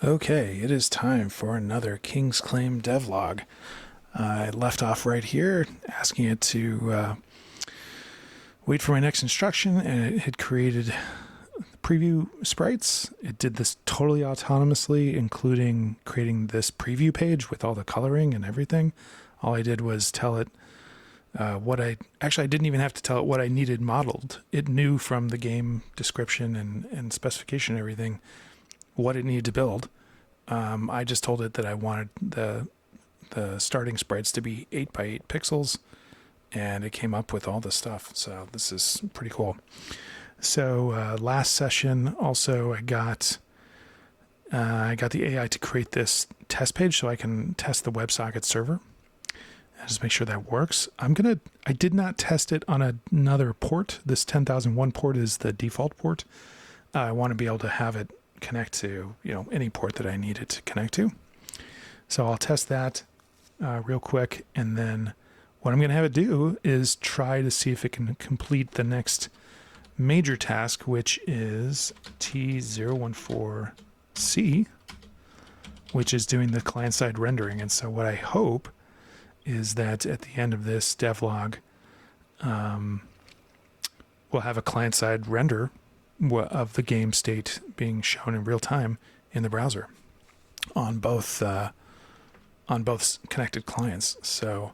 Okay, it is time for another King's Claim devlog. I left off right here, asking it to wait for my next instruction, and it had created preview sprites. It did this totally autonomously, including creating this preview page with all the coloring and everything. All I did was tell it I didn't even have to tell it what I needed modeled. It knew from the game description and specification and everything what it needed to build. I just told it that I wanted the starting sprites to be 8 by 8 pixels, and it came up with all this stuff. So this is pretty cool. So last session also I got the AI to create this test page so I can test the Websocket server and just make sure that works. I did not test it on another port. This 10,001 port is the default port. I want to be able to have it connect to any port that I need it to connect to. So I'll test that real quick, and then what I'm going to have it do is try to see if it can complete the next major task, which is T014C, which is doing the client-side rendering. And so what I hope is that at the end of this devlog, we'll have a client-side render of the game state being shown in real time in the browser on both connected clients. So,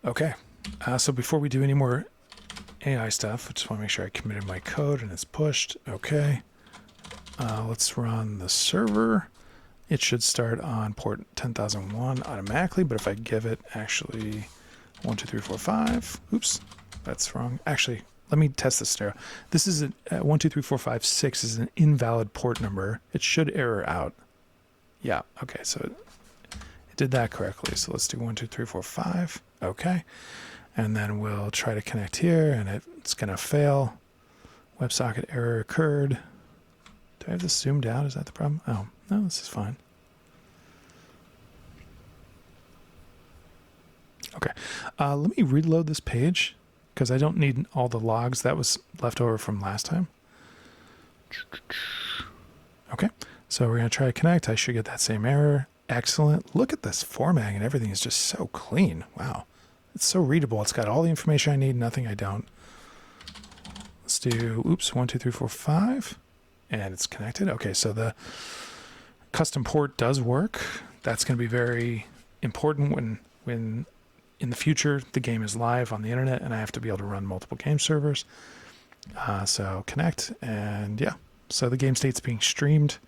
okay. So before we do any more AI stuff, I just want to make sure I committed my code and it's pushed. Okay. Let's run the server. It should start on port 10,001 automatically, but if I give it actually 1, 2, 3, 4, 5, oops, that's wrong. Actually, let me test this scenario. This is 1, 2, 3, 4, 5, 6 is an invalid port number. It should error out. Yeah, okay, so it did that correctly. So let's do 1, 2, 3, 4, 5. Okay. And then we'll try to connect here, and it's going to fail. WebSocket error occurred. Do I have this zoomed out? Is that the problem? Oh, no, this is fine. Okay. Let me reload this page, because I don't need all the logs that was left over from last time. Okay, so we're going to try to connect. I should get that same error. Excellent. Look at this formatting and everything is just so clean. Wow. It's so readable. It's got all the information I need, nothing I don't. Let's do, 1, 2, 3, 4, 5. And it's connected. Okay, so the custom port does work. That's going to be very important when in the future, the game is live on the internet and I have to be able to run multiple game servers. So connect, and yeah. So the game state's being streamed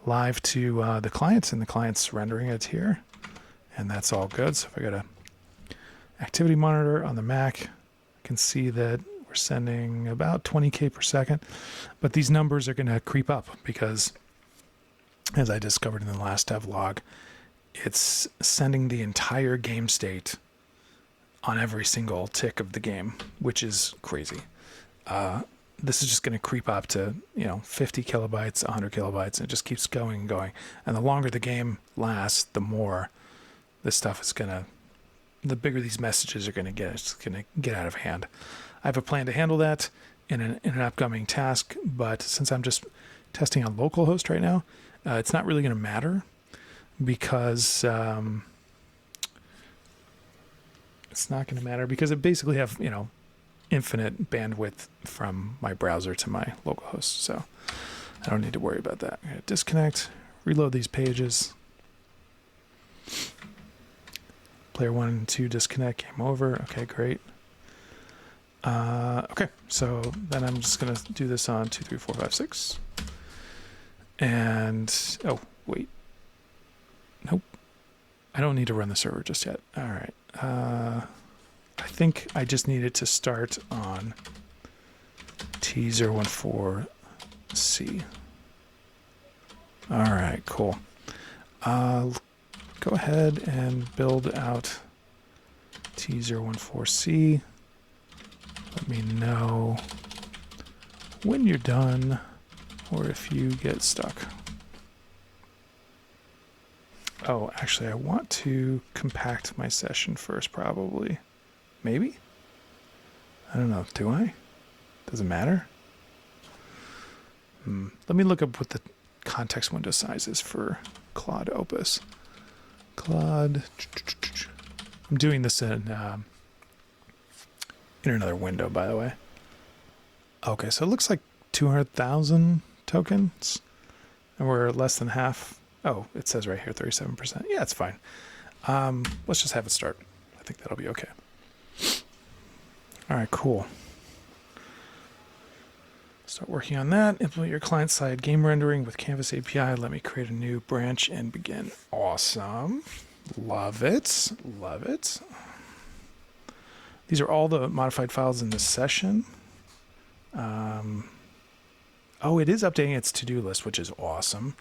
live to the client, and the client's rendering it here. And that's all good. So if I go to activity monitor on the Mac, I can see that we're sending about 20K per second. But these numbers are going to creep up because, as I discovered in the last devlog, it's sending the entire game state on every single tick of the game, which is crazy. This is just going to creep up to 50 kilobytes, 100 kilobytes, and it just keeps going and going. And the longer the game lasts, the more this stuff is the bigger these messages are going to get. It's going to get out of hand. I have a plan to handle that in an upcoming task, but since I'm just testing on localhost right now, it's not really going to matter, because it's not going to matter because I basically have, infinite bandwidth from my browser to my localhost. So I don't need to worry about that. I'm going to disconnect, reload these pages. Player 1 and 2 disconnect, game over. Okay, great. Okay, so then I'm just going to do this on 2, 3, 4, 5, 6. And, oh, wait. Nope. I don't need to run the server just yet. All right. I think I just needed to start on T014C. All right, cool. Go ahead and build out T014C. Let me know when you're done or if you get stuck. Oh, actually, I want to compact my session first, probably. Maybe? I don't know. Do I? Does it matter? Let me look up what the context window size is for Claude Opus. Claude. I'm doing this in another window, by the way. Okay, so it looks like 200,000 tokens, and we're less than half. Oh, it says right here 37%. Yeah, it's fine. Let's just have it start. I think that'll be okay. All right, cool. Start working on that. Implement your client-side game rendering with Canvas API. Let me create a new branch and begin. Awesome. Love it. Love it. These are all the modified files in this session. Oh, it is updating its to-do list, which is awesome.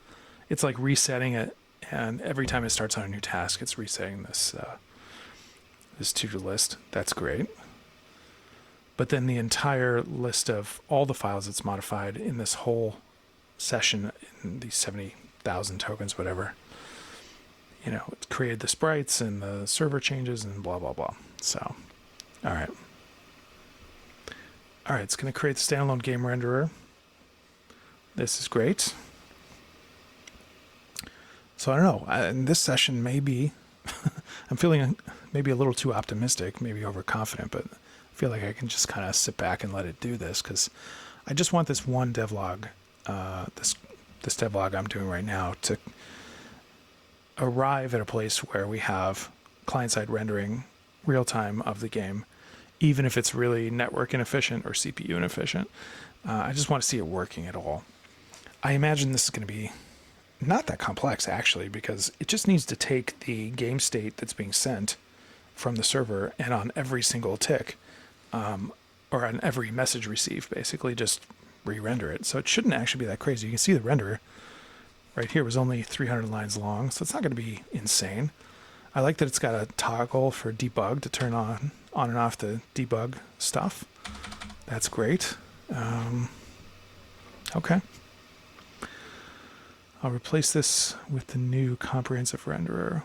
It's like resetting it, and every time it starts on a new task, it's resetting this this to-do list. That's great. But then the entire list of all the files it's modified in this whole session, in these 70,000 tokens, whatever, you know, it created the sprites and the server changes and blah, blah, blah. So, all right. All right, it's going to create the standalone game renderer. This is great. So I don't know. In this session, maybe I'm feeling maybe a little too optimistic, maybe overconfident, but I feel like I can just kind of sit back and let it do this because I just want this one devlog, this devlog I'm doing right now, to arrive at a place where we have client-side rendering real time of the game, even if it's really network inefficient or CPU inefficient. I just want to see it working at all. I imagine this is going to be not that complex, actually, because it just needs to take the game state that's being sent from the server and on every single tick, or on every message received, basically just re-render it. So it shouldn't actually be that crazy. You can see the renderer right here was only 300 lines long, so it's not going to be insane. I like that it's got a toggle for debug to turn on and off the debug stuff. That's great. Okay. I'll replace this with the new comprehensive renderer.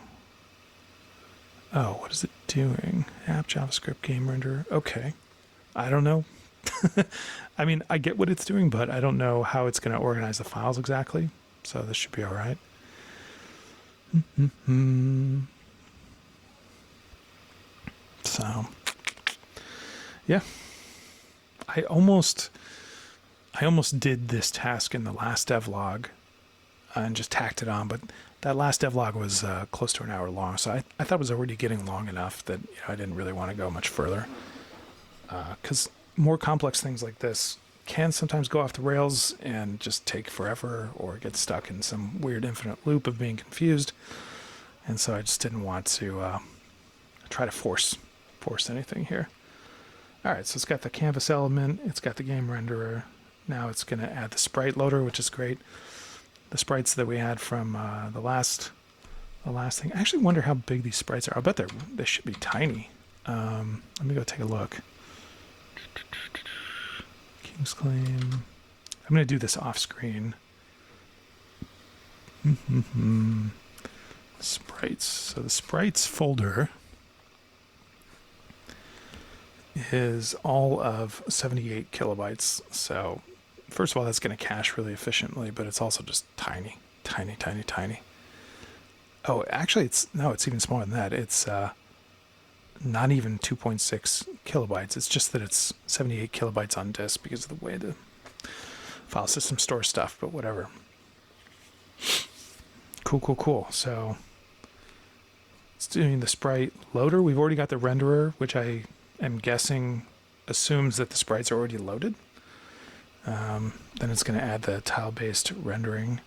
Oh, what is it doing? App JavaScript game renderer. Okay. I don't know. I mean, I get what it's doing, but I don't know how it's going to organize the files exactly. So this should be all right. So, yeah. I almost did this task in the last devlog and just tacked it on, but that last devlog was close to an hour long, so I thought it was already getting long enough that I didn't really want to go much further. Because more complex things like this can sometimes go off the rails and just take forever or get stuck in some weird infinite loop of being confused. And so I just didn't want to try to force anything here. All right, so it's got the canvas element, it's got the game renderer. Now it's going to add the sprite loader, which is great. The sprites that we had from the last thing. I actually wonder how big these sprites are. I'll bet they should be tiny. Let me go take a look. King's Claim. I'm going to do this off screen. Sprites. So the sprites folder is all of 78 kilobytes. So first of all, that's going to cache really efficiently, but it's also just tiny. Oh, actually, it's even smaller than that. It's not even 2.6 kilobytes. It's just that it's 78 kilobytes on disk because of the way the file system stores stuff, but whatever. Cool. So it's doing the sprite loader. We've already got the renderer, which I am guessing assumes that the sprites are already loaded. Then it's going to add the tile-based rendering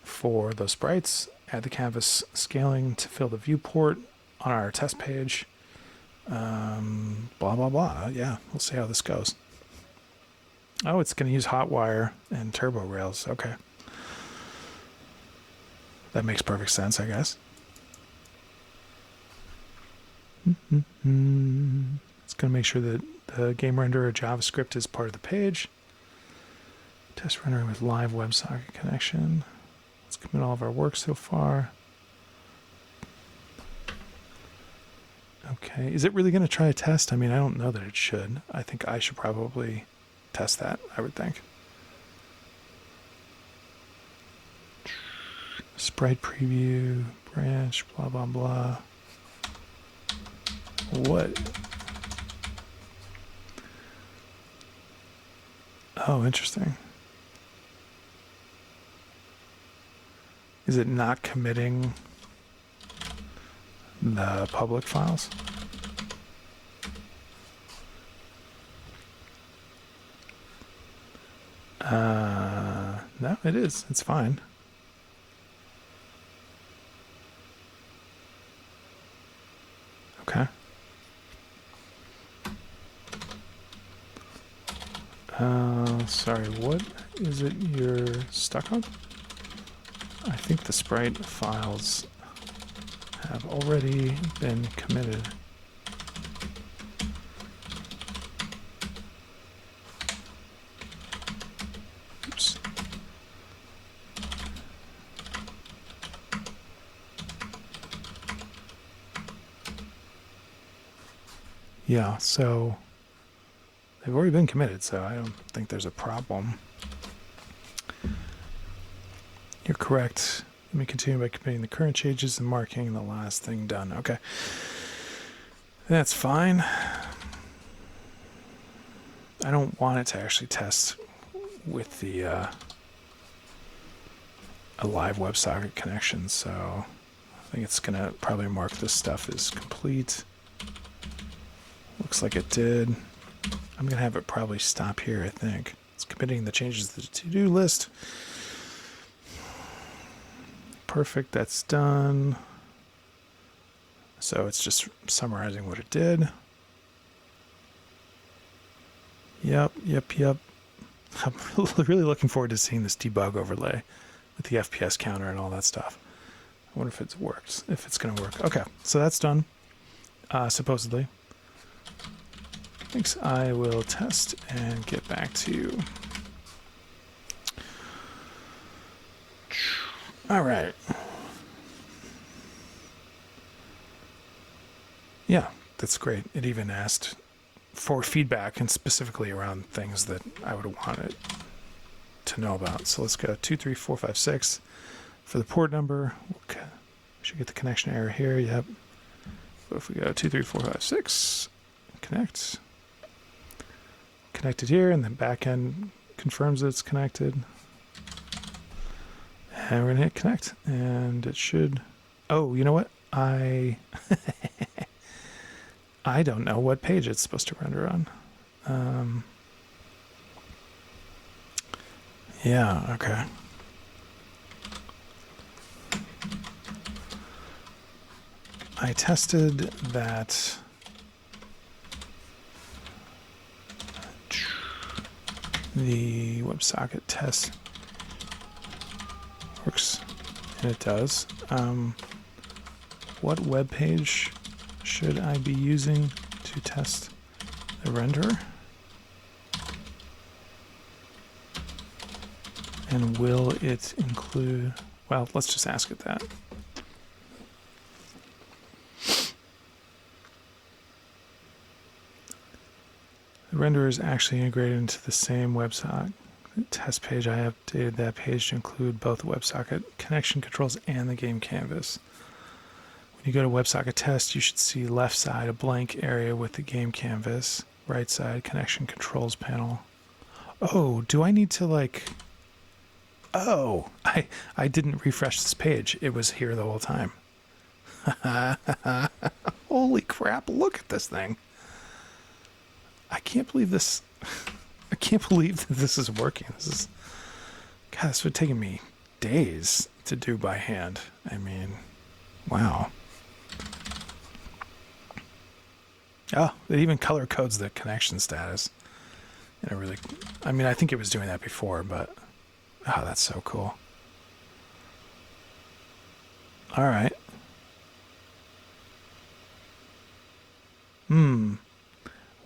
for those sprites, add the canvas scaling to fill the viewport on our test page, blah, blah, blah. Yeah, we'll see how this goes. Oh, it's going to use Hotwire and Turbo Rails. Okay. That makes perfect sense, I guess. It's going to make sure that the game renderer JavaScript is part of the page. Test rendering with live WebSocket connection. Let's commit all of our work so far. Okay, is it really going to try a test? I mean, I don't know that it should. I think I should probably test that, I would think. Sprite preview, branch, blah, blah, blah. What? Oh, interesting. Is it not committing the public files? No, it is. It's fine. Okay. Sorry, what is it you're stuck on? I think the sprite files have already been committed. Oops. Yeah, so they've already been committed, so I don't think there's a problem. You're correct. Let me continue by committing the current changes and marking the last thing done. Okay. That's fine. I don't want it to actually test with the a live WebSocket connection, so I think it's going to probably mark this stuff as complete. Looks like it did. I'm going to have it probably stop here, I think. It's committing the changes to the to-do list. Perfect, that's done. So it's just summarizing what it did. Yep. I'm really looking forward to seeing this debug overlay with the FPS counter and all that stuff. I wonder if it works, if it's going to work. Okay, so that's done, supposedly. Thanks, I will test and get back to you. All right. Yeah, that's great. It even asked for feedback and specifically around things that I would want it to know about. So let's go 23456 for the port number. Okay. We should get the connection error here. Yep. But if we go 23456, connect. Connected here, and then backend confirms that it's connected. And we're gonna hit connect, and it should. Oh, you know what? I don't know what page it's supposed to render on. Yeah, okay. I tested that the WebSocket test works, and it does. What web page should I be using to test the renderer? And will it include, well, let's just ask it that. The renderer is actually integrated into the same WebSocket test page. I updated that page to include both the WebSocket connection controls and the game canvas. When you go to WebSocket test, you should see left side a blank area with the game canvas, right side connection controls panel. Oh, do I need to like... Oh, I didn't refresh this page. It was here the whole time. Holy crap, look at this thing. I can't believe this. I can't believe that this is working. God, this would have taken me days to do by hand. I mean, wow. Oh, it even color codes the connection status. And it really, I mean, I think it was doing that before, but oh, that's so cool. All right.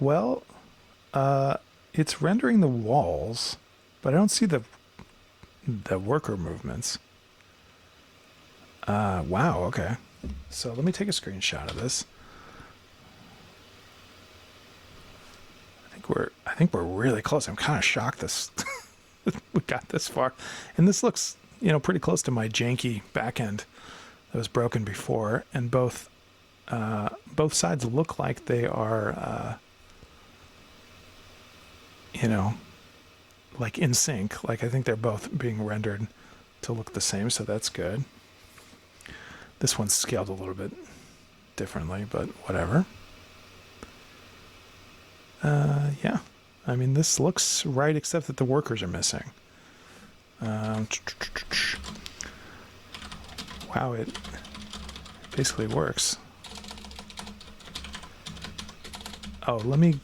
Well, it's rendering the walls, but I don't see the worker movements. Wow, okay. So let me take a screenshot of this. I think we're really close. I'm kind of shocked this we got this far. And this looks pretty close to my janky backend that was broken before, and both sides look like they are, like in sync. Like I think they're both being rendered to look the same, so that's good. This one's scaled a little bit differently, but whatever. Yeah, I mean, this looks right, except that the workers are missing. Wow, it basically works. Oh, let me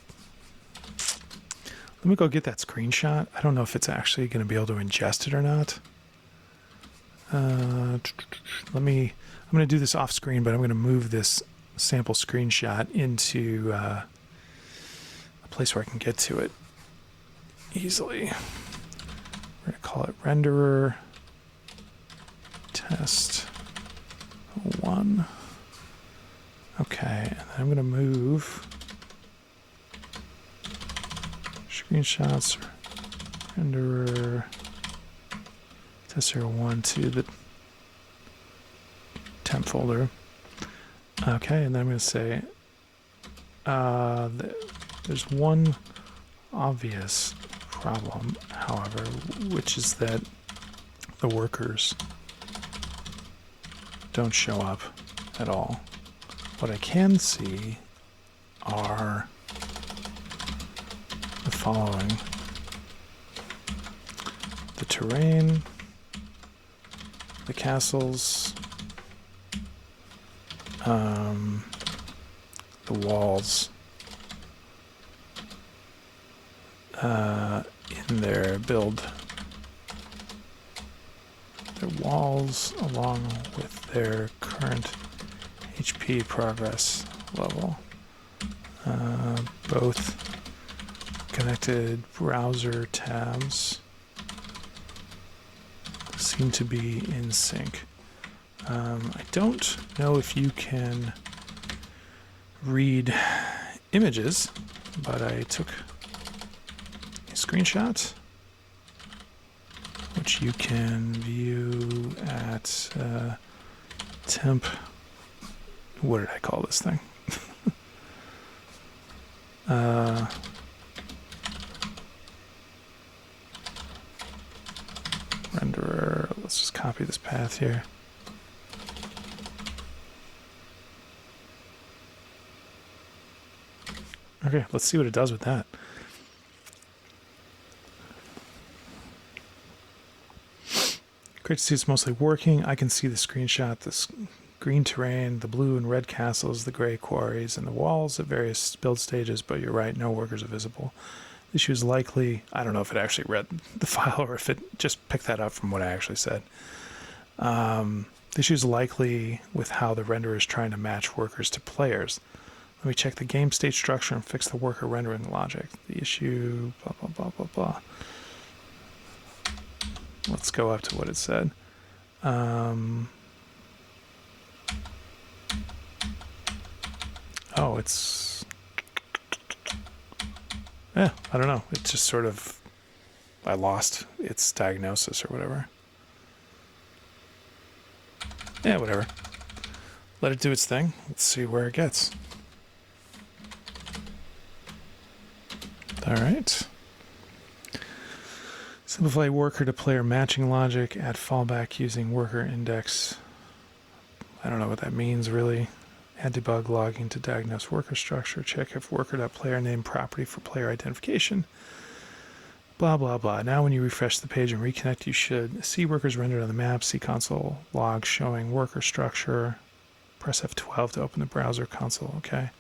go get that screenshot. I don't know if it's actually going to be able to ingest it or not. I'm going to do this off screen, but I'm going to move this sample screenshot into a place where I can get to it easily. We're going to call it renderer test 1. Okay, and then I'm going to move screenshots renderer tester 1 to the temp folder. Okay, and then I'm going to say there's one obvious problem, however, which is that the workers don't show up at all. What I can see are the following: the terrain, the castles, the walls in their build, their walls along with their current HP progress level, both connected browser tabs seem to be in sync. I don't know if you can read images, but I took a screenshot, which you can view at temp. What did I call this thing? Renderer. Let's just copy this path here. Okay, let's see what it does with that. Great to see it's mostly working. I can see the screenshot, this green terrain, the blue and red castles, the gray quarries, and the walls at various build stages, but you're right, no workers are visible. The issue is likely, I don't know if it actually read the file or if it just picked that up from what I actually said. The issue is likely with how the renderer is trying to match workers to players. Let me check the game state structure and fix the worker rendering logic. The issue, blah, blah, blah, blah, blah. Let's go up to what it said. Oh, it's... Yeah, I don't know. It's just sort of... I lost its diagnosis or whatever. Yeah, whatever. Let it do its thing. Let's see where it gets. All right. Simplify worker to player matching logic. Add fallback using worker index. I don't know what that means really. Add debug logging to diagnose worker structure. Check if worker.player name property for player identification. Blah, blah, blah. Now when you refresh the page and reconnect, you should see workers rendered on the map, see console log showing worker structure. Press F12 to open the browser console. Okay.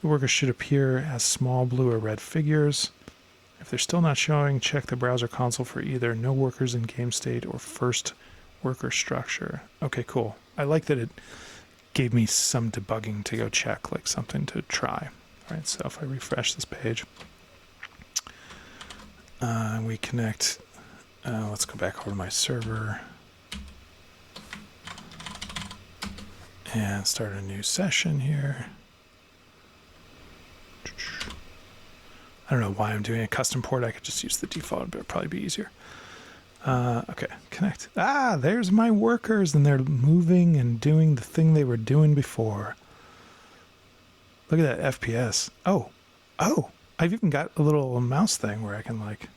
The workers should appear as small blue or red figures. If they're still not showing, check the browser console for either no workers in game state or first worker structure. Okay, cool. I like that it gave me some debugging to go check, like something to try. All right, so if I refresh this page, we connect. Let's go back over to my server and start a new session here. I don't know why I'm doing a custom port. I could just use the default, but it'd probably be easier. Okay, connect. Ah, there's my workers, and they're moving and doing the thing they were doing before. Look at that FPS. Oh, I've even got a little mouse thing where I can like,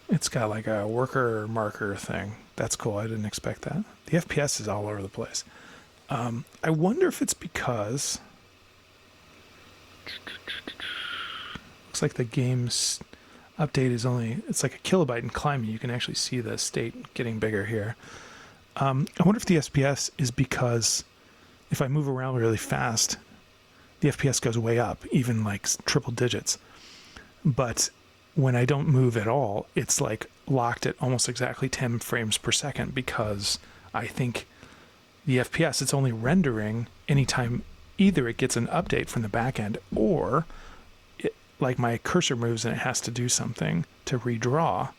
it's got like a worker marker thing. That's cool. I didn't expect that. The FPS is all over the place. I wonder if it's because looks like the game's update is only, it's like a kilobyte in climbing. You can actually see the state getting bigger here. I wonder if the FPS is because if I move around really fast, the FPS goes way up, even like triple digits. But when I don't move at all, it's like locked at almost exactly 10 frames per second, because I think the FPS, it's only rendering anytime either it gets an update from the back end, or like my cursor moves and it has to do something to redraw.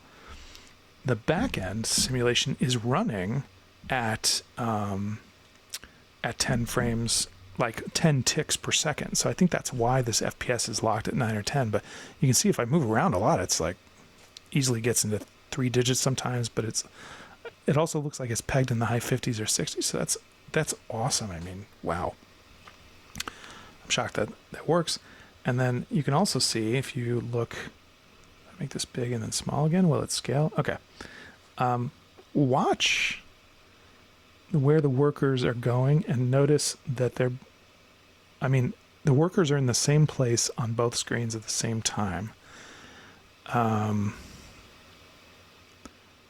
The back end simulation is running at 10 frames, like 10 ticks per second. So I think that's why this FPS is locked at 9 or 10. But you can see if I move around a lot, it's like easily gets into 3 digits sometimes. But it also looks like it's pegged in the high 50s or 60s. So that's awesome. I mean, wow. I'm shocked that works. And then you can also see, if you look, make this big and then small again, will it scale? Okay. Watch where the workers are going and notice that the workers are in the same place on both screens at the same time.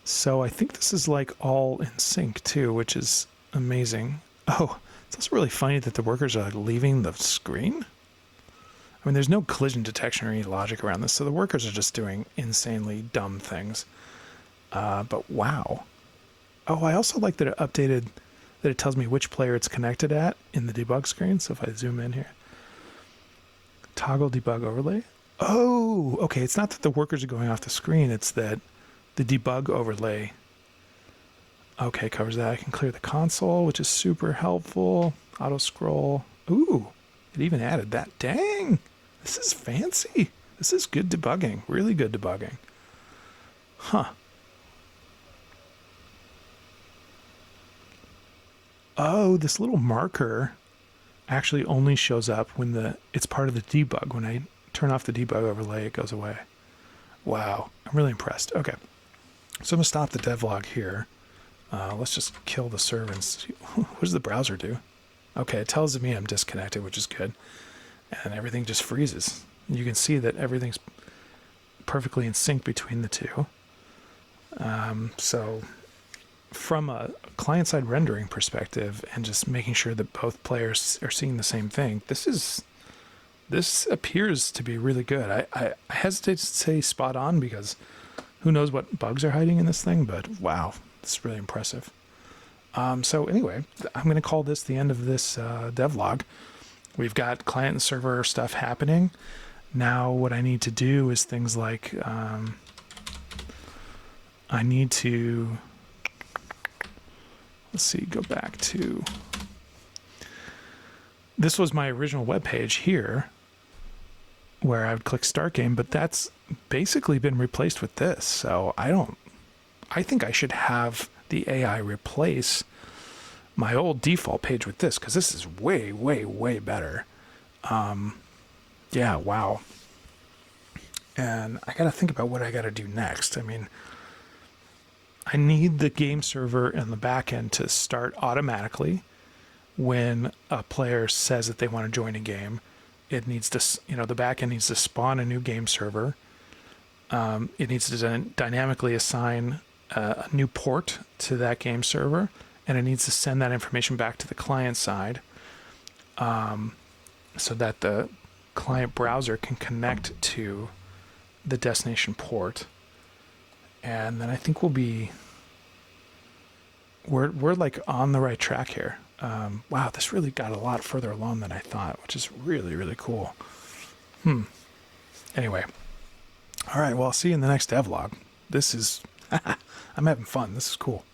So I think this is like all in sync too, which is amazing. Oh, it's also really funny that the workers are like leaving the screen. I mean, there's no collision detection or any logic around this, so the workers are just doing insanely dumb things. But wow. Oh, I also like that it updated, that it tells me which player it's connected at in the debug screen. So if I zoom in here, toggle debug overlay. Oh, okay. It's not that the workers are going off the screen. It's that the debug overlay, okay, covers that. I can clear the console, which is super helpful. Auto scroll. Ooh, it even added that. Dang. This is fancy. This is good debugging. Really good debugging. Huh. Oh, this little marker actually only shows up when it's part of the debug. When I turn off the debug overlay, it goes away. Wow. I'm really impressed. Okay. So I'm going to stop the devlog here. Let's just kill the server and see. What does the browser do? Okay, it tells me I'm disconnected, which is good. And everything just freezes. You can see that everything's perfectly in sync between the two. So from a client-side rendering perspective and just making sure that both players are seeing the same thing, this appears to be really good. I hesitate to say spot on because who knows what bugs are hiding in this thing, but wow, it's really impressive. So anyway, I'm going to call this the end of this devlog. We've got client and server stuff happening. Now what I need to do is things like I need to, let's see, go back to, this was my original web page here where I would click start game, but that's basically been replaced with this. So I think I should have the AI replace my old default page with this, because this is way, way, way better. Yeah, wow. And I got to think about what I got to do next. I mean, I need the game server and the backend to start automatically when a player says that they want to join a game. It needs to, the backend needs to spawn a new game server. It needs to dynamically assign a new port to that game server, and it needs to send that information back to the client side so that the client browser can connect to the destination port. And then I think we're like on the right track here. Wow, this really got a lot further along than I thought, which is really, really cool. Anyway. All right, well, I'll see you in the next devlog. This is, I'm having fun. This is cool.